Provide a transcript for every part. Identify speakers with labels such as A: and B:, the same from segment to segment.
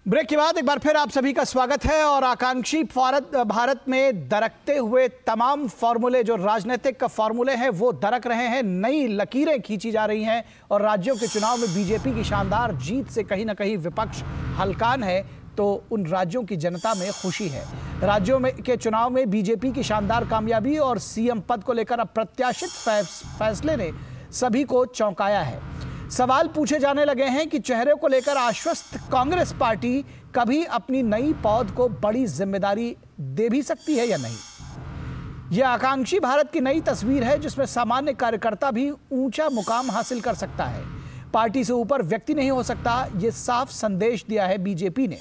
A: Break के बाद एक बार फिर आप सभी का स्वागत है। और आकांक्षी भारत में दरकते हुए तमाम फॉर्मूले, जो राजनीतिक फॉर्मूले हैं, वो दरक रहे हैं। नई लकीरें खींची जा रही हैं और राज्यों के चुनाव में बीजेपी की शानदार जीत से कहीं ना कहीं विपक्ष हलकान है, तो उन राज्यों की जनता में खुशी है। राज्यों में के चुनाव में बीजेपी की शानदार कामयाबी और सीएम पद को लेकर अप्रत्याशित फैसले ने सभी को चौंकाया है। सवाल पूछे जाने लगे हैं कि चेहरे को लेकर आश्वस्त कांग्रेस पार्टी कभी अपनी नई पौध को बड़ी जिम्मेदारी दे भी सकती है या नहीं। यह आकांक्षी भारत की नई तस्वीर है, जिसमें सामान्य कार्यकर्ता भी ऊंचा मुकाम हासिल कर सकता है। पार्टी से ऊपर व्यक्ति नहीं हो सकता, यह साफ संदेश दिया है बीजेपी ने।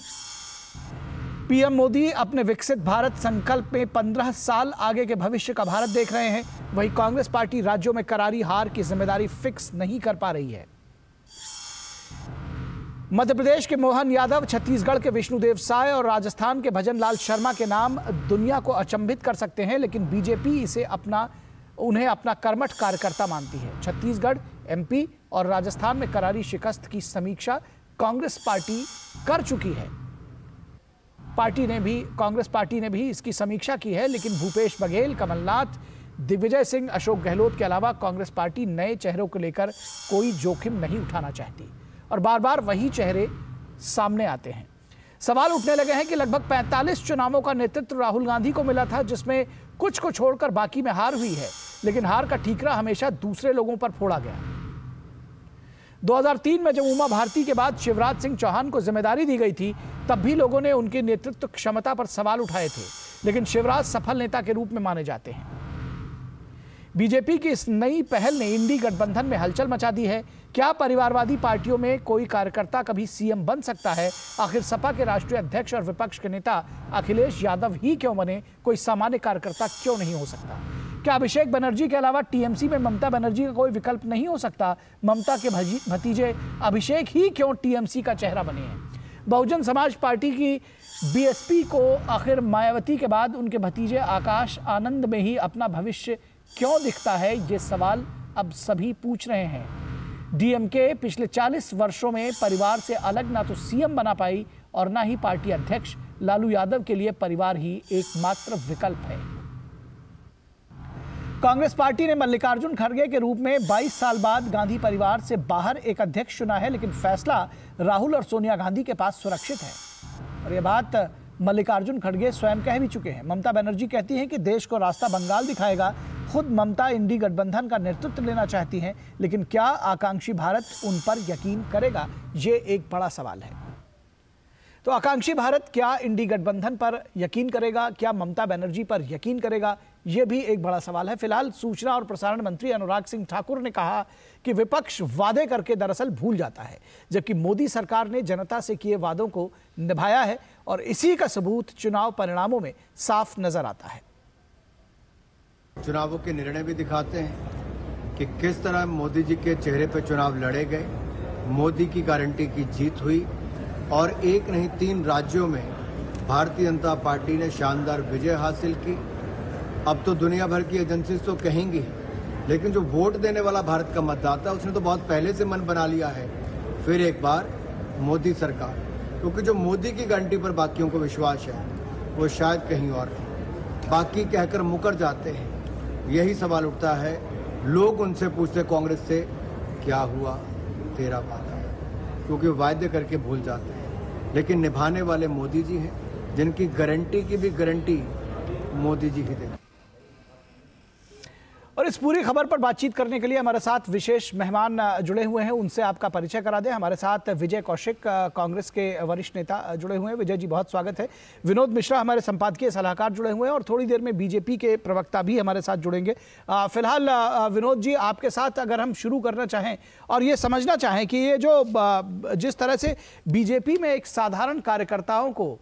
A: पीएम मोदी अपने विकसित भारत संकल्प में 15 साल आगे के भविष्य का भारत देख रहे हैं। वहीं कांग्रेस पार्टी राज्यों में करारी हार की जिम्मेदारी फिक्स नहीं कर पा रही है। मध्य प्रदेश के मोहन यादव, छत्तीसगढ़ के विष्णुदेव साय और राजस्थान के भजन लाल शर्मा के नाम दुनिया को अचंभित कर सकते हैं, लेकिन बीजेपी उन्हें अपना कर्मठ कार्यकर्ता मानती है। छत्तीसगढ़, एमपी और राजस्थान में करारी शिकस्त की समीक्षा कांग्रेस पार्टी कर चुकी है। कांग्रेस पार्टी ने भी इसकी समीक्षा की है, लेकिन भूपेश बघेल, कमलनाथ, दिग्विजय सिंह, अशोक गहलोत के अलावा कांग्रेस पार्टी नए चेहरों को लेकर कोई जोखिम नहीं उठाना चाहती और बार बार वही चेहरे सामने आते हैं। सवाल उठने लगे हैं कि लगभग 45 चुनावों का नेतृत्व राहुल गांधी को मिला था, जिसमें कुछ को छोड़कर बाकी में हार हुई है, लेकिन हार का ठीकरा हमेशा दूसरे लोगों पर फोड़ा गया। 2003 में जब उमा भारती के बाद शिवराज सिंह चौहान को जिम्मेदारी दी गई थी, तब भी लोगों ने उनकी नेतृत्व क्षमता पर सवाल उठाए थे, लेकिन शिवराज सफल नेता के रूप में माने जाते हैं। बीजेपी की इस नई पहल ने इंडी गठबंधन में हलचल मचा दी है। क्या परिवारवादी पार्टियों में कोई कार्यकर्ता कभी सीएम बन सकता है? आखिर सपा के राष्ट्रीय अध्यक्ष और विपक्ष के नेता अखिलेश यादव ही क्यों बने, कोई सामान्य कार्यकर्ता क्यों नहीं हो सकता? क्या अभिषेक बनर्जी के अलावा टीएमसी में ममता बनर्जी का कोई विकल्प नहीं हो सकता? ममता के भतीजे अभिषेक ही क्यों टीएमसी का चेहरा बने हैं? बहुजन समाज पार्टी की बीएसपी को आखिर मायावती के बाद उनके भतीजे आकाश आनंद में ही अपना भविष्य क्यों दिखता है? ये सवाल अब सभी पूछ रहे हैं। डीएमके पिछले 40 वर्षों में परिवार से अलग ना तो सीएम बना पाई और ना ही पार्टी अध्यक्ष। लालू यादव के लिए परिवार ही एकमात्र विकल्प है। कांग्रेस पार्टी ने मल्लिकार्जुन खड़गे के रूप में 22 साल बाद गांधी परिवार से बाहर एक अध्यक्ष चुना है, लेकिन फैसला राहुल और सोनिया गांधी के पास सुरक्षित है और यह बात मल्लिकार्जुन खड़गे स्वयं कह भी चुके हैं। ममता बनर्जी कहती हैं कि देश को रास्ता बंगाल दिखाएगा। खुद ममता इंडी गठबंधन का नेतृत्व लेना चाहती हैं, लेकिन क्या आकांक्षी भारत उन पर यकीन करेगा? ये एक बड़ा सवाल है। तो आकांक्षी भारत क्या इंडी गठबंधन पर यकीन करेगा? क्या ममता बनर्जी पर यकीन करेगा? यह भी एक बड़ा सवाल है। फिलहाल सूचना और प्रसारण मंत्री अनुराग सिंह ठाकुर ने कहा कि विपक्ष वादे करके दरअसल भूल जाता है, जबकि मोदी सरकार ने जनता से किए वादों को निभाया है और इसी का सबूत चुनाव परिणामों में साफ नजर आता है।
B: चुनावों के निर्णय भी दिखाते हैं कि किस तरह मोदी जी के चेहरे पर चुनाव लड़े गए, मोदी की गारंटी की जीत हुई और एक नहीं 3 राज्यों में भारतीय जनता पार्टी ने शानदार विजय हासिल की। अब तो दुनिया भर की एजेंसी तो कहेंगी, लेकिन जो वोट देने वाला भारत का मतदाता उसने तो बहुत पहले से मन बना लिया है फिर एक बार मोदी सरकार, क्योंकि जो मोदी की गारंटी पर बाकियों को विश्वास है वो शायद कहीं और नहीं, बाकी कहकर मुकर जाते हैं। यही सवाल उठता है, लोग उनसे पूछते कांग्रेस से क्या हुआ तेरा वादा, क्योंकि वायदे करके भूल जाते हैं, लेकिन निभाने वाले मोदी जी हैं, जिनकी गारंटी की भी गारंटी मोदी जी ही देते।
A: और इस पूरी खबर पर बातचीत करने के लिए हमारे साथ विशेष मेहमान जुड़े हुए हैं, उनसे आपका परिचय करा दें। हमारे साथ विजय कौशिक, कांग्रेस के वरिष्ठ नेता जुड़े हुए हैं। विजय जी, बहुत स्वागत है। विनोद मिश्रा, हमारे संपादकीय सलाहकार जुड़े हुए हैं और थोड़ी देर में बीजेपी के प्रवक्ता भी हमारे साथ जुड़ेंगे। फिलहाल विनोद जी, आपके साथ अगर हम शुरू करना चाहें और ये समझना चाहें कि ये जो जिस तरह से बीजेपी में एक साधारण कार्यकर्ताओं को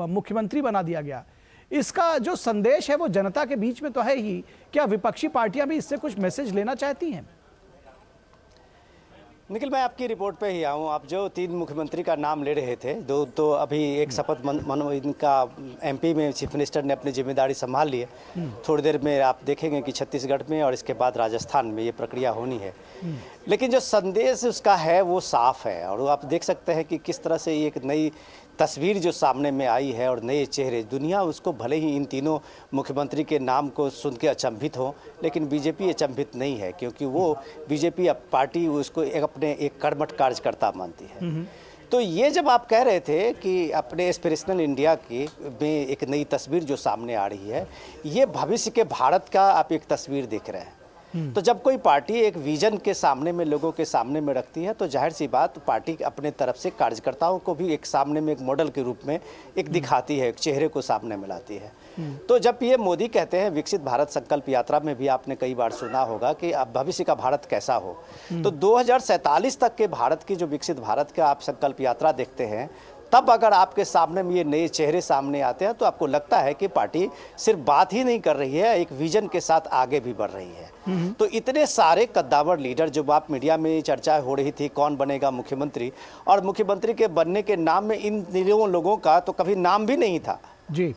A: मुख्यमंत्री बना दिया गया, इसका जो संदेश है वो जनता के बीच में तो है ही, क्या विपक्षी पार्टियां भी इससे कुछ मैसेज लेना चाहती हैं?
C: निखिल, मैं आपकी रिपोर्ट पे ही आऊँ। आप जो 3 मुख्यमंत्री का नाम ले रहे थे, दो तो अभी एक शपथ इनका एमपी में चीफ मिनिस्टर ने अपनी जिम्मेदारी संभाल ली है। थोड़ी देर में आप देखेंगे कि छत्तीसगढ़ में और इसके बाद राजस्थान में ये प्रक्रिया होनी है। लेकिन जो संदेश उसका है वो साफ है, और आप देख सकते हैं कि किस तरह से एक नई तस्वीर जो सामने में आई है और नए चेहरे, दुनिया उसको भले ही इन तीनों मुख्यमंत्री के नाम को सुन के अचंभित हो, लेकिन बीजेपी अचंभित नहीं है, क्योंकि वो बीजेपी पार्टी उसको अपने एक कर्मठ कार्यकर्ता मानती है। तो ये जब आप कह रहे थे कि अपने एस्पिरेशनल इंडिया की में एक नई तस्वीर जो सामने आ रही है, ये भविष्य के भारत का आप एक तस्वीर देख रहे हैं। तो जब कोई पार्टी एक विजन के सामने में, लोगों के सामने में रखती है, तो जाहिर सी बात पार्टी अपने तरफ से कार्यकर्ताओं को भी एक सामने में एक मॉडल के रूप में एक दिखाती है, एक चेहरे को सामने में लाती है। तो जब ये मोदी कहते हैं विकसित भारत संकल्प यात्रा में भी आपने कई बार सुना होगा कि अब भविष्य का भारत कैसा हो, तो 2047 तक के भारत की जो विकसित भारत का आप संकल्प यात्रा देखते हैं, तब अगर आपके सामने में ये नए चेहरे सामने आते हैं तो आपको लगता है कि पार्टी सिर्फ बात ही नहीं कर रही है, एक विजन के साथ आगे भी बढ़ रही है। तो इतने सारे कद्दावर लीडर, जो आप मीडिया में चर्चा हो रही थी कौन बनेगा मुख्यमंत्री, और मुख्यमंत्री के बनने के नाम में इन तीनों लोगों का तो कभी नाम भी नहीं था जी,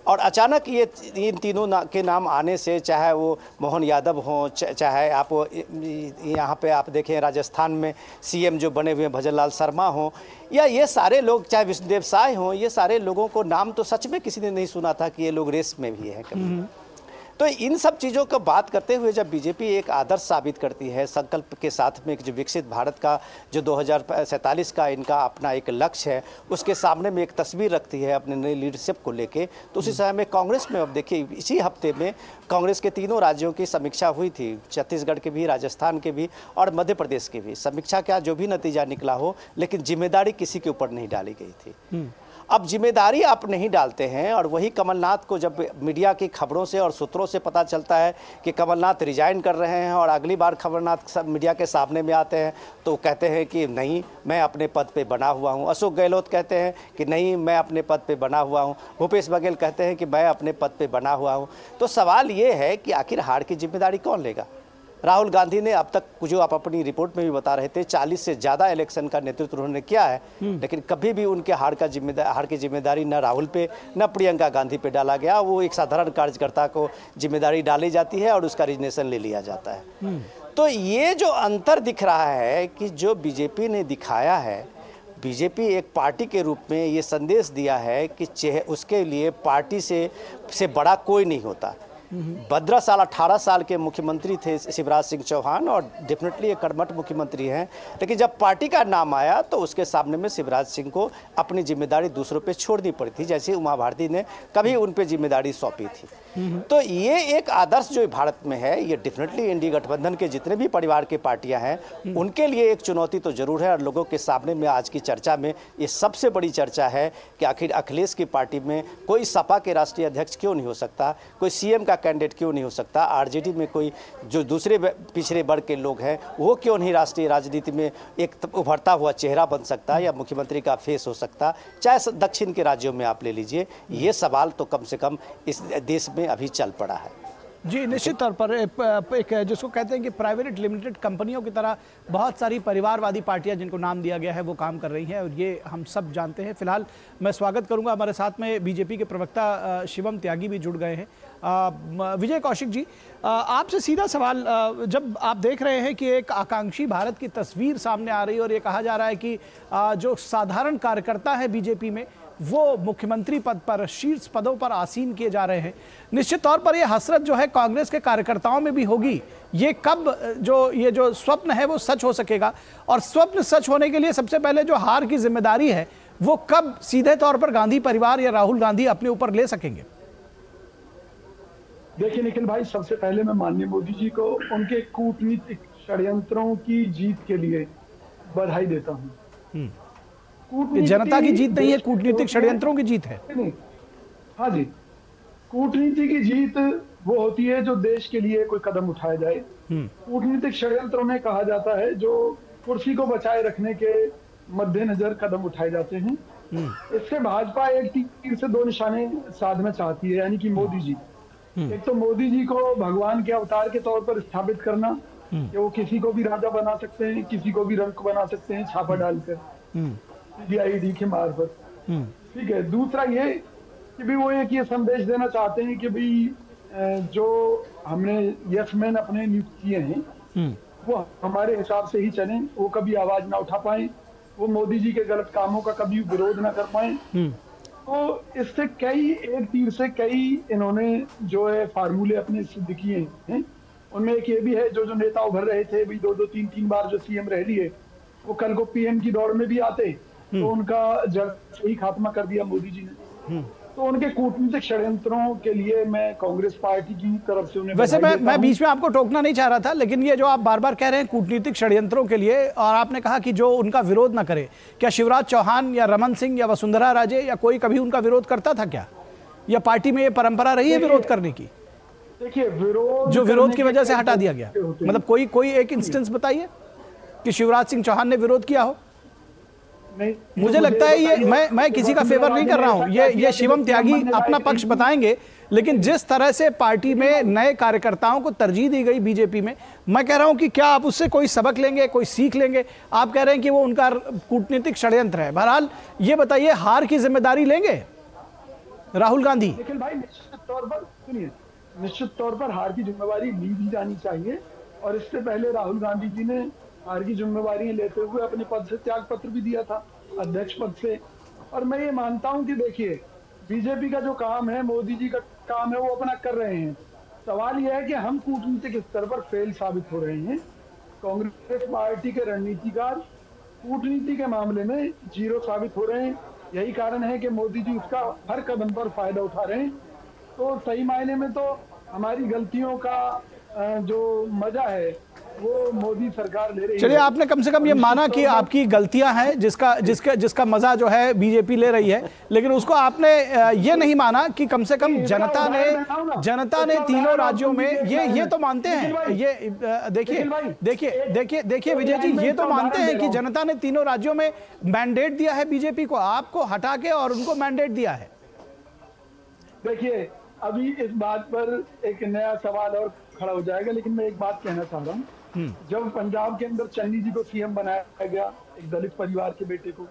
C: और अचानक ये इन तीनों के नाम आने से, चाहे वो मोहन यादव हों, चाहे आप यहाँ पे आप देखें राजस्थान में सीएम जो बने हुए भजन लाल शर्मा हों, या ये सारे लोग, चाहे विष्णुदेव साय हों, ये सारे लोगों को नाम तो सच में किसी ने नहीं सुना था कि ये लोग रेस में भी हैं कभी। तो इन सब चीज़ों को बात करते हुए जब बीजेपी एक आदर्श साबित करती है संकल्प के साथ में, जो विकसित भारत का जो 2047 का इनका अपना एक लक्ष्य है, उसके सामने में एक तस्वीर रखती है अपने नई लीडरशिप को लेके, तो उसी समय में कांग्रेस में, अब देखिए इसी हफ्ते में कांग्रेस के तीनों राज्यों की समीक्षा हुई थी, छत्तीसगढ़ के भी, राजस्थान के भी और मध्य प्रदेश के भी। समीक्षा का जो भी नतीजा निकला हो, लेकिन जिम्मेदारी किसी के ऊपर नहीं डाली गई थी। अब जिम्मेदारी आप नहीं डालते हैं, और वही कमलनाथ को जब मीडिया की खबरों से और सूत्रों से पता चलता है कि कमलनाथ रिजाइन कर रहे हैं और अगली बार कमलनाथ मीडिया के सामने में आते हैं तो कहते हैं कि नहीं, मैं अपने पद पे बना हुआ हूं। अशोक गहलोत कहते हैं कि नहीं, मैं अपने पद पे बना हुआ हूं। भूपेश बघेल कहते हैं कि मैं अपने पद पे बना हुआ हूं। तो सवाल ये है कि आखिर हार की जिम्मेदारी कौन लेगा? राहुल गांधी ने अब तक, जो आप अपनी रिपोर्ट में भी बता रहे थे, 40 से ज़्यादा इलेक्शन का नेतृत्व उन्होंने किया है, लेकिन कभी भी उनके हार की जिम्मेदारी न राहुल पे न प्रियंका गांधी पे डाला गया। वो एक साधारण कार्यकर्ता को जिम्मेदारी डाली जाती है और उसका रिजनेशन ले लिया जाता है। तो ये जो अंतर दिख रहा है कि जो बीजेपी ने दिखाया है, बीजेपी एक पार्टी के रूप में ये संदेश दिया है कि उसके लिए पार्टी से बड़ा कोई नहीं होता। 18 साल के मुख्यमंत्री थे शिवराज सिंह चौहान, और डेफिनेटली एक कर्मठ मुख्यमंत्री हैं, लेकिन जब पार्टी का नाम आया तो उसके सामने में शिवराज सिंह को अपनी जिम्मेदारी दूसरों पे छोड़नी पड़ी थी, जैसे उमा भारती ने कभी उन पे जिम्मेदारी सौंपी थी। तो ये एक आदर्श जो भारत में है, ये डेफिनेटली इंडी गठबंधन के जितने भी परिवार की पार्टियां हैं उनके लिए एक चुनौती तो जरूर है, और लोगों के सामने में आज की चर्चा में ये सबसे बड़ी चर्चा है कि आखिर अखिलेश की पार्टी में कोई सपा के राष्ट्रीय अध्यक्ष क्यों नहीं हो सकता, कोई सीएम का कैंडिडेट क्यों नहीं हो सकता, आरजेडी में कोई जो दूसरे पिछड़े वर्ग के लोग हैं वो क्यों नहीं राष्ट्रीय राजनीति में एक उभरता हुआ चेहरा बन सकता या मुख्यमंत्री का फेस हो सकता, चाहे दक्षिण के राज्यों में आप ले लीजिए। ये सवाल तो कम से कम इस देश में अभी चल पड़ा है।
A: जी, निश्चित तौर पर एक जिसको कहते हैं कि प्राइवेट लिमिटेड कंपनियों की तरह बहुत सारी परिवारवादी पार्टियां जिनको नाम दिया गया है वो काम कर रही हैं, और ये हम सब जानते हैं। फिलहाल मैं स्वागत करूंगा, हमारे साथ में बीजेपी के प्रवक्ता शिवम त्यागी भी जुड़ गए हैं। विजय कौशिक जी, आपसे सीधा सवाल, जब आप देख रहे हैं कि एक आकांक्षी भारत की तस्वीर सामने आ रही है और ये कहा जा रहा है कि जो साधारण कार्यकर्ता है बीजेपी में वो मुख्यमंत्री पद पर, शीर्ष पदों पर आसीन किए जा रहे हैं, निश्चित तौर पर यह हसरत जो है कांग्रेस के कार्यकर्ताओं में भी होगी। ये कब ये जो स्वप्न है वो सच हो सकेगा, और स्वप्न सच होने के लिए सबसे पहले जो हार की जिम्मेदारी है वो कब सीधे तौर पर गांधी परिवार या राहुल गांधी अपने ऊपर ले सकेंगे?
D: देखिए निखिल भाई, सबसे पहले मैं माननीय मोदी जी को उनके कूटनीतिक षड्यंत्रों की जीत के लिए बधाई देता हूँ।
A: जनता की जीत नहीं है, कूटनीतिक षड्यंत्रों की जीत है।
D: हाँ जी, कूटनीति की जीत वो होती है जो देश के लिए कोई कदम उठाया जाए। कूटनीतिक षड्यंत्रों में कहा जाता है जो कुर्सी को बचाए रखने के मद्देनजर कदम उठाए जाते हैं। इससे भाजपा एक तीर से दो निशाने साधना चाहती है, यानी कि मोदी जी। एक तो मोदी जी को भगवान के अवतार के तौर पर स्थापित करना कि वो किसी को भी राजा बना सकते हैं, किसी को भी रंक बना सकते हैं छापा डालकर, CBID के मार्फत। ठीक है। दूसरा ये कि भी वो एक ये संदेश देना चाहते हैं कि भाई जो हमने यस मैन अपने नियुक्त किए हैं वो हमारे हिसाब से ही चलें, वो कभी आवाज ना उठा पाए, वो मोदी जी के गलत कामों का कभी विरोध ना कर पाए। तो इससे कई, एक तीर से कई इन्होंने जो है फार्मूले अपने सिद्ध किए हैं। उनमें एक ये भी है, जो नेता उभर रहे थे भाई 2-2 3-3 बार जो सीएम रह लिए, वो कल को पीएम की दौड़ में भी आते तो उनका जड़ से ही खात्मा कर दिया मोदी जी ने। तो उनके कूटनीतिक षड्यंत्रों के लिए मैं कांग्रेस पार्टी की तरफ से उन्हें
A: वैसे मैं बीच में आपको टोकना नहीं चाह रहा था, लेकिन ये जो आप बार बार कह रहे हैं कूटनीतिक षड्यंत्रों के लिए, और आपने कहा कि जो उनका विरोध ना करे, क्या शिवराज चौहान या रमन सिंह या वसुंधरा राजे या कोई कभी उनका विरोध करता था क्या? या पार्टी में ये परंपरा रही है विरोध करने की?
D: देखिए, विरोध
A: जो विरोध की वजह से हटा दिया गया, मतलब कोई एक इंस्टेंस बताइए कि शिवराज सिंह चौहान ने विरोध किया हो।
D: नहीं,
A: मुझे लगता है ये मैं किसी का फेवर नहीं कर रहा हूं, ये शिवम त्यागी अपना पक्ष बताएंगे, लेकिन जिस तरह से पार्टी में नए कार्यकर्ताओं को तरजीह दी गई बीजेपी में, मैं कह रहा हूं कि क्या आप उससे कोई सबक लेंगे, कोई सीख लेंगे? आप कह रहे हैं कि वो उनका कूटनीतिक षड्यंत्र है। बहरहाल ये बताइए, हार की जिम्मेदारी लेंगे राहुल गांधी?
D: लेकिन भाई निश्चित तौर पर सुनिए, निश्चित तौर पर हार की जिम्मेवारी ली भी जानी चाहिए, और इससे पहले राहुल गांधी जी ने हार की जिम्मेवारी लेते हुए अपने पद से त्याग पत्र भी दिया था, अध्यक्ष पद से। और मैं ये मानता हूं कि देखिए, बीजेपी का जो काम है, मोदी जी का काम है, वो अपना कर रहे हैं। सवाल यह है कि हम कूटनीतिक स्तर पर फेल साबित हो रहे हैं। कांग्रेस पार्टी के रणनीतिकार कूटनीति के मामले में जीरो साबित हो रहे हैं। यही कारण है कि मोदी जी उसका हर कदम पर फायदा उठा रहे हैं। तो सही मायने में तो हमारी गलतियों का जो मजा है वो मोदी सरकार ले रही है।
A: चलिए, आपने कम से कम ये माना कि आपकी गलतियां हैं, जिसका मजा जो है बीजेपी ले रही है, लेकिन उसको आपने ये नहीं माना कि कम से कम जनता ने तीनों राज्यों में ये तो मानते हैं, ये देखिए विजय जी, ये तो मानते हैं कि जनता ने तीनों राज्यों में मैंडेट दिया है बीजेपी को, आपको हटा के और उनको मैंडेट दिया है।
D: देखिए, अभी इस बात पर एक नया सवाल और खड़ा हो जाएगा, लेकिन मैं एक बात कहना चाह रहा हूँ। जब पंजाब के अंदर चन्नी जी को सीएम बनाया गया, एक दलित परिवार के बेटे को,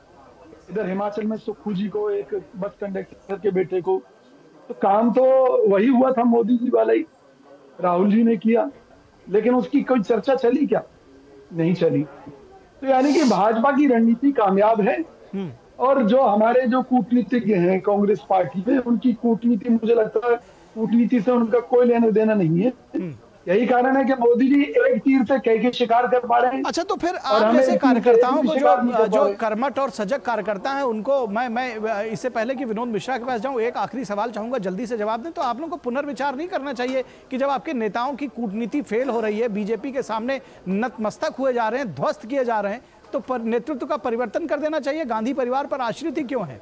D: इधर हिमाचल में सुक्खू जी को, एक बस कंडक्टर के बेटे को, तो काम तो वही हुआ था, मोदी जी वाला ही राहुल जी ने किया। लेकिन उसकी कोई चर्चा चली क्या? नहीं चली। तो यानी कि भाजपा की रणनीति कामयाब है, और जो हमारे जो कूटनीतिज्ञ हैं कांग्रेस पार्टी में, उनकी कूटनीति, मुझे लगता है कूटनीति से उनका कोई लेना देना नहीं है। यही कारण है कि मोदी जी एक तीर से कई शिकार कर पा रहे हैं।
A: अच्छा, तो फिर आप जैसे कार्यकर्ताओं को, जो कर्मठ और सजग कार्यकर्ता हैं, उनको मैं इससे पहले कि विनोद मिश्रा के पास जाऊं, एक आखिरी सवाल चाहूंगा, जल्दी से जवाब दें। तो आप लोगों को पुनर्विचार नहीं करना चाहिए कि जब आपके नेताओं की कूटनीति फेल हो रही है, बीजेपी के सामने नतमस्तक हुए जा रहे हैं, ध्वस्त किए जा रहे हैं, तो नेतृत्व का परिवर्तन कर देना चाहिए? गांधी परिवार पर आश्रित ही क्यों है?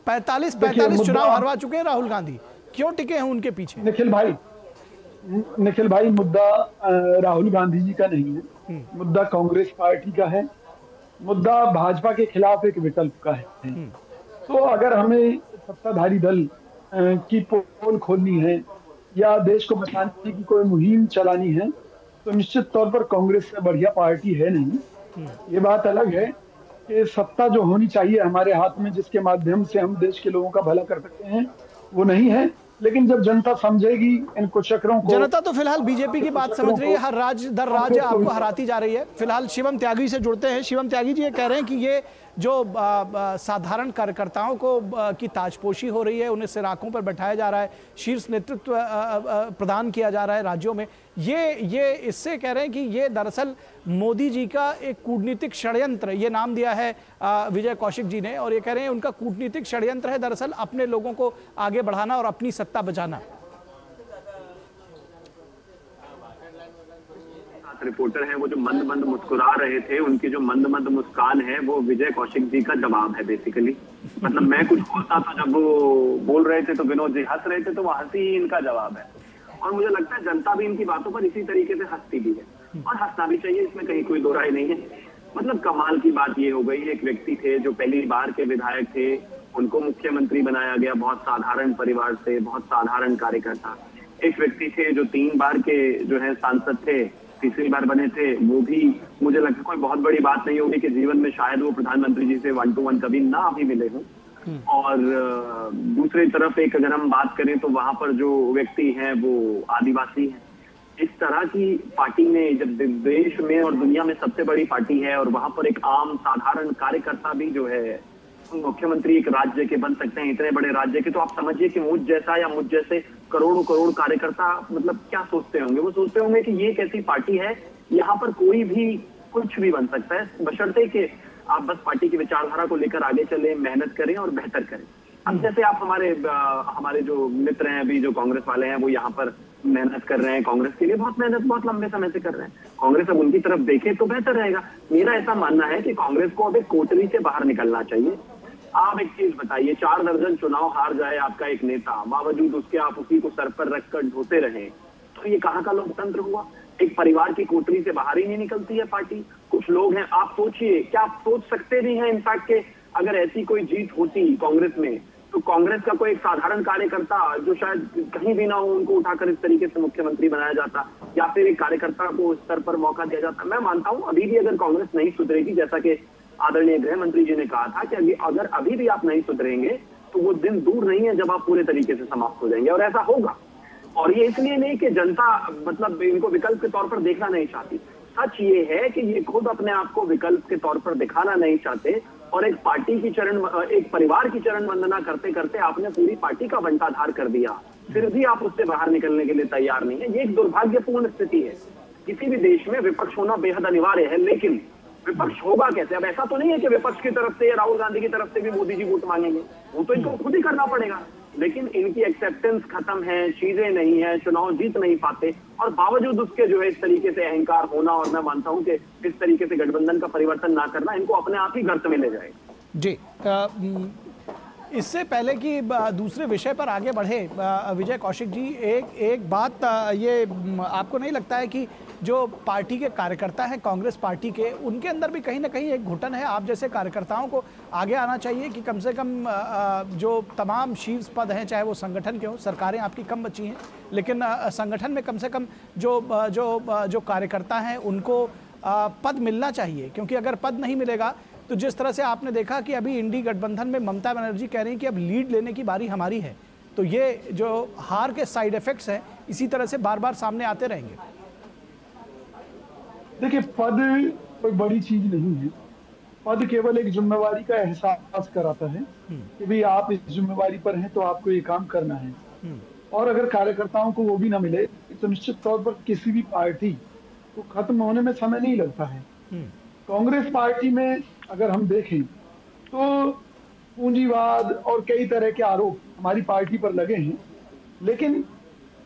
A: 45 चुनाव हरवा चुके हैं राहुल गांधी, क्यों टिके हैं उनके पीछे?
D: निखिल भाई, मुद्दा राहुल गांधी जी का नहीं है, मुद्दा कांग्रेस पार्टी का है, मुद्दा भाजपा के खिलाफ एक विकल्प का है। तो अगर हमें सत्ताधारी दल की पोल खोलनी है या देश को बचाने की कोई मुहिम चलानी है, तो निश्चित तौर पर कांग्रेस से बढ़िया पार्टी है नहीं। ये बात अलग है कि सत्ता जो होनी चाहिए हमारे हाथ में, जिसके माध्यम से हम देश के लोगों का भला कर सकते हैं, वो नहीं है। लेकिन जब जनता समझेगी इन कुचक्रों को, जनता
A: तो फिलहाल बीजेपी की बात समझ रही है, हर राज्य दर राज्य आपको हराती जा रही है। फिलहाल शिवम त्यागी से जुड़ते हैं। शिवम त्यागी जी ये कह रहे हैं कि ये जो साधारण कार्यकर्ताओं को की ताजपोशी हो रही है, उन्हें सिराकों पर बैठाया जा रहा है, शीर्ष नेतृत्व प्रदान किया जा रहा है राज्यों में, ये इससे कह रहे हैं कि ये दरअसल मोदी जी का एक कूटनीतिक षड्यंत्र, ये नाम दिया है विजय कौशिक जी ने, और ये कह रहे हैं उनका कूटनीतिक षड्यंत्र है दरअसल अपने लोगों को आगे बढ़ाना और अपनी सत्ता बचाना।
E: रिपोर्टर हैं वो जो मंद मंद मुस्कुरा रहे थे, उनकी जो मंद मंद मुस्कान है वो विजय कौशिक जी का जवाब है बेसिकली। मतलब मैं कुछ बोलता तो जब वो बोल रहे थे तो विनोद जी हंस रहे थे, तो वो हंसी ही इनका जवाब है। और मुझे लगता है जनता भी इनकी बातों पर इसी तरीके से हंसती भी है, और हंसना भी चाहिए, इसमें कहीं कोई दो राय नहीं है। मतलब कमाल की बात ये हो गई, एक व्यक्ति थे जो पहली बार के विधायक थे, उनको मुख्यमंत्री बनाया गया, बहुत साधारण परिवार से, बहुत साधारण कार्यकर्ता। एक व्यक्ति थे जो 3 बार के जो है सांसद थे, तीसरी बार बने थे, वो भी मुझे लगता है कोई बहुत बड़ी बात नहीं होगी कि जीवन में शायद वो प्रधानमंत्री जी से 1 to 1 कभी ना भी मिले हों। और दूसरी तरफ एक अगर हम बात करें तो वहां पर जो व्यक्ति हैं वो आदिवासी हैं, इस तरह की पार्टी में, जब देश में और दुनिया में सबसे बड़ी पार्टी है और वहां पर एक आम साधारण कार्यकर्ता भी जो है मुख्यमंत्री एक राज्य के बन सकते हैं, इतने बड़े राज्य के, तो आप समझिए कि मुझ जैसा या मुझ जैसे करोड़ों करोड़ कार्यकर्ता मतलब क्या सोचते होंगे। वो सोचते होंगे कि ये एक ऐसी पार्टी है, यहाँ पर कोई भी कुछ भी बन सकता है, बशर्ते कि आप बस पार्टी की विचारधारा को लेकर आगे चलें, मेहनत करें और बेहतर करें। अब जैसे आप हमारे जो मित्र हैं अभी जो कांग्रेस वाले हैं, वो यहाँ पर मेहनत कर रहे हैं कांग्रेस के लिए, बहुत मेहनत बहुत लंबे समय से कर रहे हैं। कांग्रेस अब उनकी तरफ देखे तो बेहतर रहेगा। मेरा ऐसा मानना है कि कांग्रेस को अब एक कोटरी से बाहर निकलना चाहिए। आप एक चीज बताइए, 4 दर्जन चुनाव हार जाए आपका एक नेता, बावजूद उसके आप उसी को सर पर रखकर ढोते रहे, तो ये कहाँ का लोकतंत्र हुआ? एक परिवार की कोटरी से बाहर ही नहीं निकलती है पार्टी। कुछ लोग हैं, आप सोचिए, क्या आप सोच सकते भी हैं इनफैक्ट के अगर ऐसी कोई जीत होती कांग्रेस में, तो कांग्रेस का कोई एक साधारण कार्यकर्ता जो शायद कहीं भी ना हो, उनको उठाकर इस तरीके से मुख्यमंत्री बनाया जाता, या फिर एक कार्यकर्ता को इस स्तर पर मौका दिया जाता। मैं मानता हूं अभी भी अगर कांग्रेस नहीं सुधरेगी, जैसा कि आदरणीय गृह मंत्री जी ने कहा था कि अगर अभी भी आप नहीं सुधरेंगे तो वो दिन दूर नहीं है जब आप पूरे तरीके से समाप्त हो जाएंगे, और ऐसा होगा। और ये इसलिए नहीं कि जनता मतलब इनको विकल्प के तौर पर देखना नहीं चाहती, सच ये है कि ये खुद अपने आप को विकल्प के तौर पर दिखाना नहीं चाहते, और एक पार्टी की एक परिवार की चरण वंदना करते करते आपने पूरी पार्टी का बंटाधार कर दिया, फिर भी आप उससे बाहर निकलने के लिए तैयार नहीं है। ये एक दुर्भाग्यपूर्ण स्थिति है। किसी भी देश में विपक्ष होना बेहद अनिवार्य है, लेकिन विपक्ष होगा कैसे? अब ऐसा तो नहीं है कि विपक्ष की तरफ से या राहुल गांधी की तरफ से भी मोदी जी वोट मांगेंगे, वो तो इनको खुद ही करना पड़ेगा। लेकिन इनकी एक्सेप्टेंस खत्म है, चीजें नहीं है, चुनाव जीत नहीं पाते, और बावजूद उसके जो है इस तरीके से अहंकार होना, और मैं मानता हूं कि इस तरीके से गठबंधन का परिवर्तन ना करना इनको अपने आप ही गर्त में ले जाएगा।
A: जी, इससे पहले कि दूसरे विषय पर आगे बढ़े विजय कौशिक जी, एक बात ये आपको नहीं लगता है कि जो पार्टी के कार्यकर्ता हैं कांग्रेस पार्टी के, उनके अंदर भी कहीं ना कहीं एक घुटन है? आप जैसे कार्यकर्ताओं को आगे आना चाहिए कि कम से कम जो तमाम शीर्ष पद हैं, चाहे वो संगठन के हों, सरकारें आपकी कम बची हैं, लेकिन संगठन में कम से कम जो कार्यकर्ता हैं उनको पद मिलना चाहिए, क्योंकि अगर पद नहीं मिलेगा तो जिस तरह से आपने देखा कि अभी इंडी गठबंधन में ममता बनर्जी कह रही हैं कि अब लीड लेने की बारी हमारी है, तो ये जो हार के साइड इफेक्ट्स हैं इसी तरह से बार बार सामने आते रहेंगे।
D: देखिए, पद कोई बड़ी चीज नहीं है। पद केवल एक जिम्मेवारी का एहसास कराता है कि भाई आप इस जिम्मेवारी पर हैं तो आपको ये काम करना है, और अगर कार्यकर्ताओं को वो भी ना मिले तो निश्चित तौर पर किसी भी पार्टी को खत्म होने में समय नहीं लगता है। कांग्रेस पार्टी में अगर हम देखें तो पूंजीवाद और कई तरह के आरोप हमारी पार्टी पर लगे हैं, लेकिन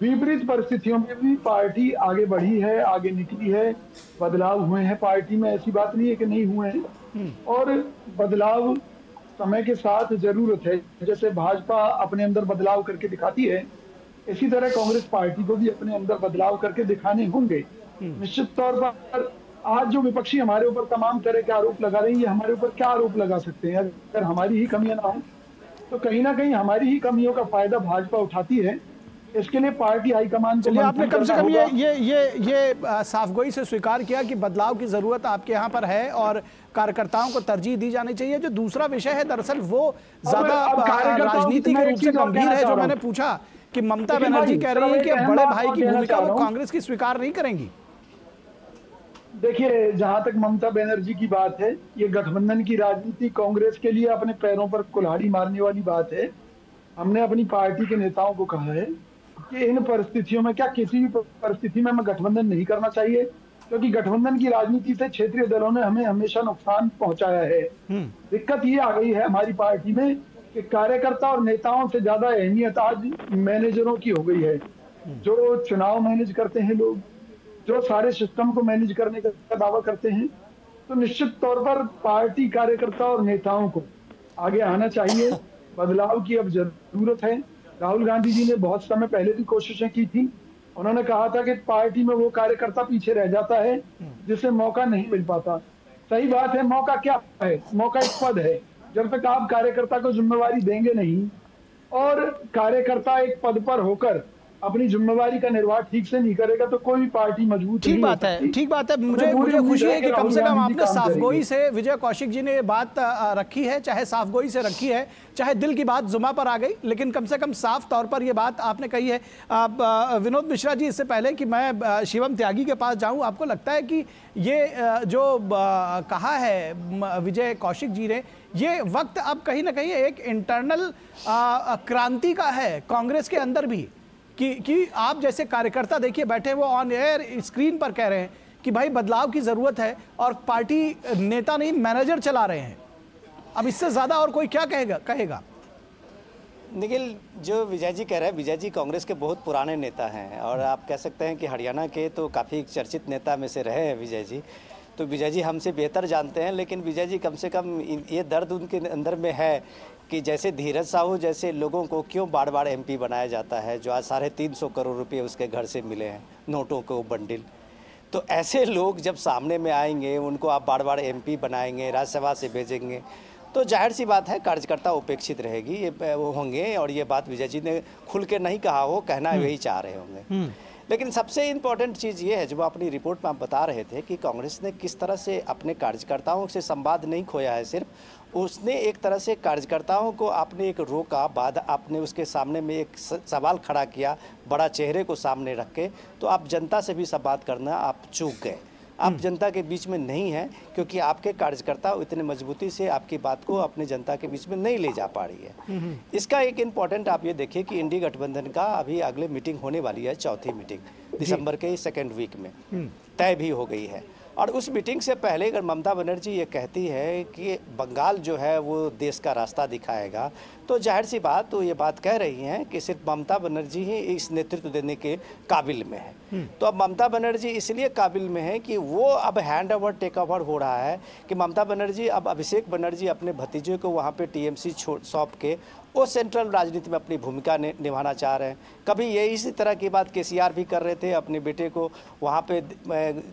D: विपरीत परिस्थितियों में भी पार्टी आगे बढ़ी है, आगे निकली है, बदलाव हुए हैं पार्टी में, ऐसी बात नहीं है कि नहीं हुए हैं, और बदलाव समय के साथ जरूरत है। जैसे भाजपा अपने अंदर बदलाव करके दिखाती है, इसी तरह कांग्रेस पार्टी को भी अपने अंदर बदलाव करके दिखाने होंगे। निश्चित तौर पर आज जो विपक्षी हमारे ऊपर तमाम तरह के आरोप लगा रहे हैं, ये हमारे ऊपर क्या आरोप लगा सकते हैं? अगर हमारी ही कमियां ना हो तो कहीं ना कहीं हमारी ही कमियों का फायदा भाजपा उठाती है। इसके लिए पार्टी हाईकमान को
A: आपने कम से कम ये साफगोई से स्वीकार किया कि बदलाव की जरूरत आपके यहाँ पर है और कार्यकर्ताओं को तरजीह दी जानी चाहिए। जो दूसरा विषय है दरअसल वो ज्यादा राजनीति के रूप से गंभीर है, जो मैंने पूछा कि ममता बनर्जी कह रही है कि अब बड़े भाई की भूमिका वो कांग्रेस की स्वीकार नहीं करेंगी।
D: देखिए, जहां तक ममता बनर्जी की बात है, ये गठबंधन की राजनीति कांग्रेस के लिए अपने पैरों पर कुल्हाड़ी मारने वाली बात है। हमने अपनी पार्टी के नेताओं को कहा है कि इन परिस्थितियों में, क्या किसी भी परिस्थिति में हमें गठबंधन नहीं करना चाहिए, क्योंकि गठबंधन की राजनीति से क्षेत्रीय दलों ने हमें हमेशा नुकसान पहुंचाया है। दिक्कत ये आ गई है हमारी पार्टी में कि कार्यकर्ता और नेताओं से ज्यादा अहमियत आज मैनेजरों की हो गई है। जो चुनाव मैनेज करते हैं लोग, जो सारे सिस्टम को मैनेज करने का दावा करते हैं, तो निश्चित तौर पर पार्टी कार्यकर्ता और नेताओं को आगे आना चाहिए। बदलाव की अब जरूरत है। राहुल गांधी जी ने बहुत समय पहले भी कोशिशें की थी। उन्होंने कहा था कि पार्टी में वो कार्यकर्ता पीछे रह जाता है जिसे मौका नहीं मिल पाता। सही बात है, मौका क्या है? मौका एक पद है। जब तक आप कार्यकर्ता को जिम्मेवारी देंगे नहीं और कार्यकर्ता एक पद पर होकर अपनी जिम्मेवारी का निर्वाह ठीक से नहीं करेगा तो कोई भी पार्टी मजबूत
A: ठीक बात है, ठीक बात है। मुझे खुशी है कि कम से कम आपने साफगोई से, विजय कौशिक जी ने ये बात रखी है, चाहे साफगोई से रखी है, चाहे दिल की बात जुमा पर आ गई, लेकिन कम से कम साफ तौर पर ये बात आपने कही है। विनोद मिश्रा जी, इससे पहले कि मैं शिवम त्यागी के पास जाऊं, आपको लगता है कि ये जो कहा है विजय कौशिक जी ने, ये वक्त अब कहीं ना कहीं एक इंटरनल क्रांति का है कांग्रेस के अंदर भी, कि आप जैसे कार्यकर्ता देखिए बैठे वो ऑन एयर स्क्रीन पर कह रहे हैं कि भाई बदलाव की जरूरत है और पार्टी नेता नहीं मैनेजर चला रहे हैं। अब इससे ज्यादा और कोई क्या कहेगा?
C: निखिल, जो विजय जी कह रहे हैं, विजय जी कांग्रेस के बहुत पुराने नेता हैं और आप कह सकते हैं कि हरियाणा के तो काफ़ी चर्चित नेता में से रहे हैं विजय जी। तो विजय जी हमसे बेहतर जानते हैं, लेकिन विजय जी कम से कम ये दर्द उनके अंदर में है कि जैसे धीरज साहू जैसे लोगों को क्यों बार बार MP बनाया जाता है, जो आज 350 करोड़ रुपये उसके घर से मिले हैं, नोटों को बंडल। तो ऐसे लोग जब सामने में आएंगे, उनको आप बार बार MP बनाएंगे, राज्यसभा से भेजेंगे, तो जाहिर सी बात है कार्यकर्ता उपेक्षित रहेगी, ये वो होंगे। और ये बात विजय जी ने खुल के नहीं कहा हो, कहना वही चाह रहे होंगे। लेकिन सबसे इम्पॉर्टेंट चीज़ ये है, जो अपनी रिपोर्ट में आप बता रहे थे कि कांग्रेस ने किस तरह से अपने कार्यकर्ताओं से संवाद नहीं खोया है, सिर्फ उसने एक तरह से कार्यकर्ताओं को आपने एक रोका, बाद आपने उसके सामने में एक सवाल खड़ा किया बड़ा चेहरे को सामने रख के, तो आप जनता से भी संवाद करना आप चूक गए। आप जनता के बीच में नहीं हैं क्योंकि आपके कार्यकर्ता इतने मजबूती से आपकी बात को अपने जनता के बीच में नहीं ले जा पा रही है। इसका एक इम्पॉर्टेंट आप ये देखिए कि इंडी गठबंधन का अभी अगले मीटिंग होने वाली है, चौथी मीटिंग दिसंबर के 2nd वीक में तय भी हो गई है। और उस मीटिंग से पहले अगर ममता बनर्जी ये कहती है कि बंगाल जो है वो देश का रास्ता दिखाएगा, तो जाहिर सी बात तो ये बात कह रही हैं कि सिर्फ ममता बनर्जी ही इस नेतृत्व देने के काबिल में है। तो अब ममता बनर्जी इसलिए काबिल में है कि वो अब हैंड ओवर टेक ओवर हो रहा है कि ममता बनर्जी अब अभिषेक बनर्जी अपने भतीजे को वहाँ पे TMC सौंप के वो सेंट्रल राजनीति में अपनी भूमिका निभाना चाह रहे हैं। कभी ये इसी तरह की बात KCR भी कर रहे थे, अपने बेटे को वहाँ पे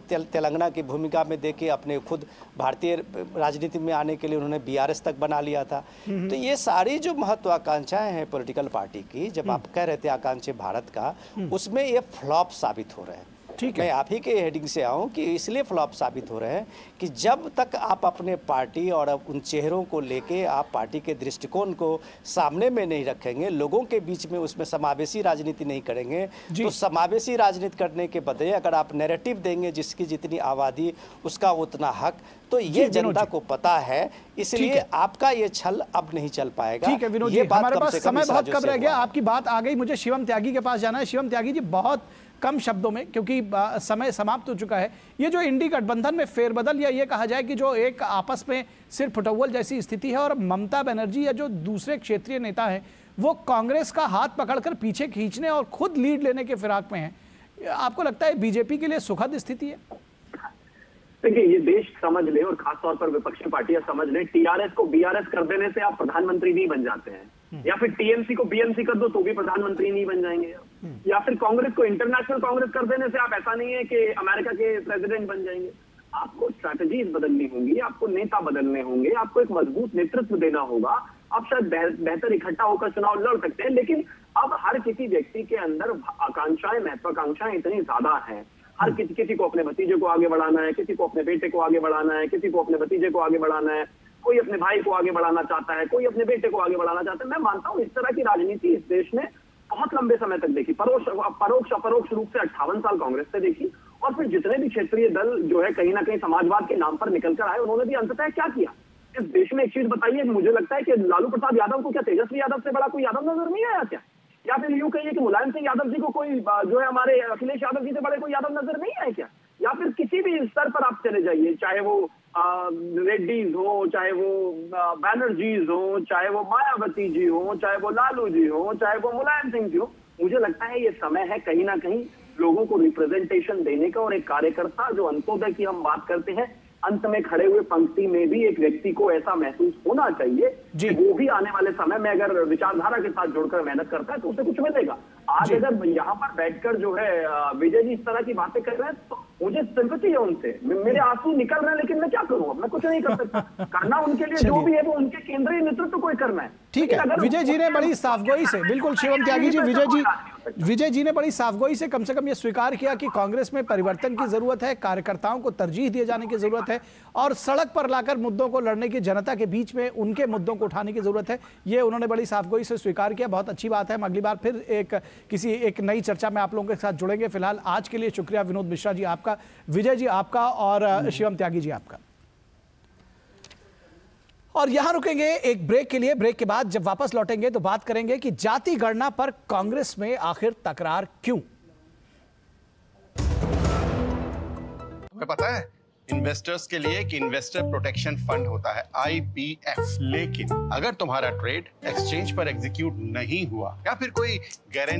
C: तेलंगाना की भूमिका में देके अपने खुद भारतीय राजनीति में आने के लिए उन्होंने BRS तक बना लिया था। तो ये सारी जो महत्वाकांक्षाएं हैं पॉलिटिकल पार्टी की, जब आप कह रहे थे आकांक्षी भारत का, उसमें ये फ्लॉप साबित हो रहे हैं।
A: ठीक है,
C: मैं आप ही के हेडिंग से आऊँ कि इसलिए फ्लॉप साबित हो रहे हैं कि जब तक आप अपने पार्टी और उन चेहरों को लेके आप पार्टी के दृष्टिकोण को सामने में नहीं रखेंगे, लोगों के बीच में उसमें समावेशी राजनीति नहीं करेंगे, तो समावेशी राजनीति करने के बदले अगर आप नैरेटिव देंगे जिसकी जितनी आबादी उसका उतना हक, तो ये जनता को पता है, इसलिए आपका ये छल अब नहीं चल पाएगा।
A: ठीक है विनोद जी, हमारे पास समय बहुत कम रह गया, आपकी बात आ गई, मुझे शिवम त्यागी के पास जाना है। शिवम त्यागी जी, बहुत कम शब्दों में, क्योंकि समय समाप्त हो चुका है, ये जो इंडी गठबंधन में फेरबदल या ये कहा जाए कि जो एक आपस में सिर फुटअव्वल जैसी स्थिति है और ममता बनर्जी या जो दूसरे क्षेत्रीय नेता हैं वो कांग्रेस का हाथ पकड़कर पीछे खींचने और खुद लीड लेने के फिराक में हैं, आपको लगता है बीजेपी के लिए सुखद स्थिति है?
E: देखिए, ये देश समझ ले और खासतौर पर विपक्षी पार्टियां समझ ले, TRS को BRS कर देने से आप प्रधानमंत्री नहीं बन जाते हैं, या फिर TMC को BMC कर दो तो भी प्रधानमंत्री नहीं बन जाएंगे, या फिर कांग्रेस को इंटरनेशनल कांग्रेस कर देने से आप ऐसा नहीं है कि अमेरिका के प्रेसिडेंट बन जाएंगे। आपको स्ट्रैटेजीज बदलनी होंगी, आपको नेता बदलने होंगे, आपको एक मजबूत नेतृत्व देना होगा। आप शायद बेहतर इकट्ठा होकर चुनाव लड़ सकते हैं, लेकिन अब हर किसी व्यक्ति के अंदर आकांक्षाएं, महत्वाकांक्षाएं इतनी ज्यादा है। हर किसी को अपने भतीजे को आगे बढ़ाना है, किसी को अपने बेटे को आगे बढ़ाना है, किसी को अपने भतीजे को आगे बढ़ाना है, कोई अपने भाई को आगे बढ़ाना चाहता है, कोई अपने बेटे को आगे बढ़ाना चाहता है। मैं मानता हूँ इस तरह की राजनीति इस देश ने बहुत लंबे समय तक देखी, परोक्ष अपरोक्ष रूप से 58 साल कांग्रेस से देखी, और फिर जितने भी क्षेत्रीय दल जो है कहीं ना कहीं समाजवाद के नाम पर निकल कर आए, उन्होंने भी अंततः क्या किया इस देश में? एक चीज बताइए, मुझे लगता है कि लालू प्रसाद यादव को क्या तेजस्वी यादव से बड़ा कोई यादव नजर नहीं आया क्या? या फिर यूं कहिए कि मुलायम सिंह यादव जी को कोई जो है हमारे अखिलेश यादव जी से बड़े कोई यादव नजर नहीं आए क्या? या फिर किसी भी स्तर पर आप चले जाइए, चाहे वो रेड्डीज हो, चाहे वो बैनर्जीज हो, चाहे वो मायावती जी हो, चाहे वो लालू जी हो, चाहे वो मुलायम सिंह जी हो, मुझे लगता है ये समय है कहीं ना कहीं लोगों को रिप्रेजेंटेशन देने का। और एक कार्यकर्ता जो अंत्योदय की हम बात करते हैं, अंत में खड़े हुए पंक्ति में भी एक व्यक्ति को ऐसा महसूस होना चाहिए कि वो भी आने वाले समय में अगर विचारधारा के साथ जुड़कर मेहनत करता है तो उसे कुछ मिलेगा। आज अगर यहाँ पर बैठकर जो है विजय जी इस तरह की बातें कर रहे हैं तो मुझे सिंपैथी है उनसे, मेरे आंसू निकल रहे हैं, लेकिन मैं क्या करूँ, मैं कुछ नहीं कर सकता। करना उनके लिए जो भी है वो उनके केंद्रीय नेतृत्व को ही करना है।
A: ठीक है, विजय जी ने बड़ी साफगोई से, बिल्कुल शिवम त्यागी जी, विजय जी ने बड़ी साफगोई से कम ये स्वीकार किया कि कांग्रेस में परिवर्तन की जरूरत है, कार्यकर्ताओं को तरजीह दिए जाने की जरूरत है और सड़क पर लाकर मुद्दों को लड़ने की, जनता के बीच में उनके मुद्दों को उठाने की जरूरत है। ये उन्होंने बड़ी साफगोई से स्वीकार किया, बहुत अच्छी बात है। हम अगली बार फिर एक नई चर्चा में आप लोगों के साथ जुड़ेंगे। फिलहाल आज के लिए शुक्रिया विनोद मिश्रा जी आपका, विजय जी आपका और शिवम त्यागी जी आपका। और यहां रुकेंगे एक ब्रेक के लिए। ब्रेक के बाद जब वापस लौटेंगे तो बात करेंगे कि जाति गणना पर कांग्रेस में आखिर तकरार क्यों।
F: तुम्हें पता है इन्वेस्टर्स के लिए कि इन्वेस्टर प्रोटेक्शन फंड होता है IPF, लेकिन अगर तुम्हारा ट्रेड एक्सचेंज पर एग्जीक्यूट नहीं हुआ या फिर कोई गारंटी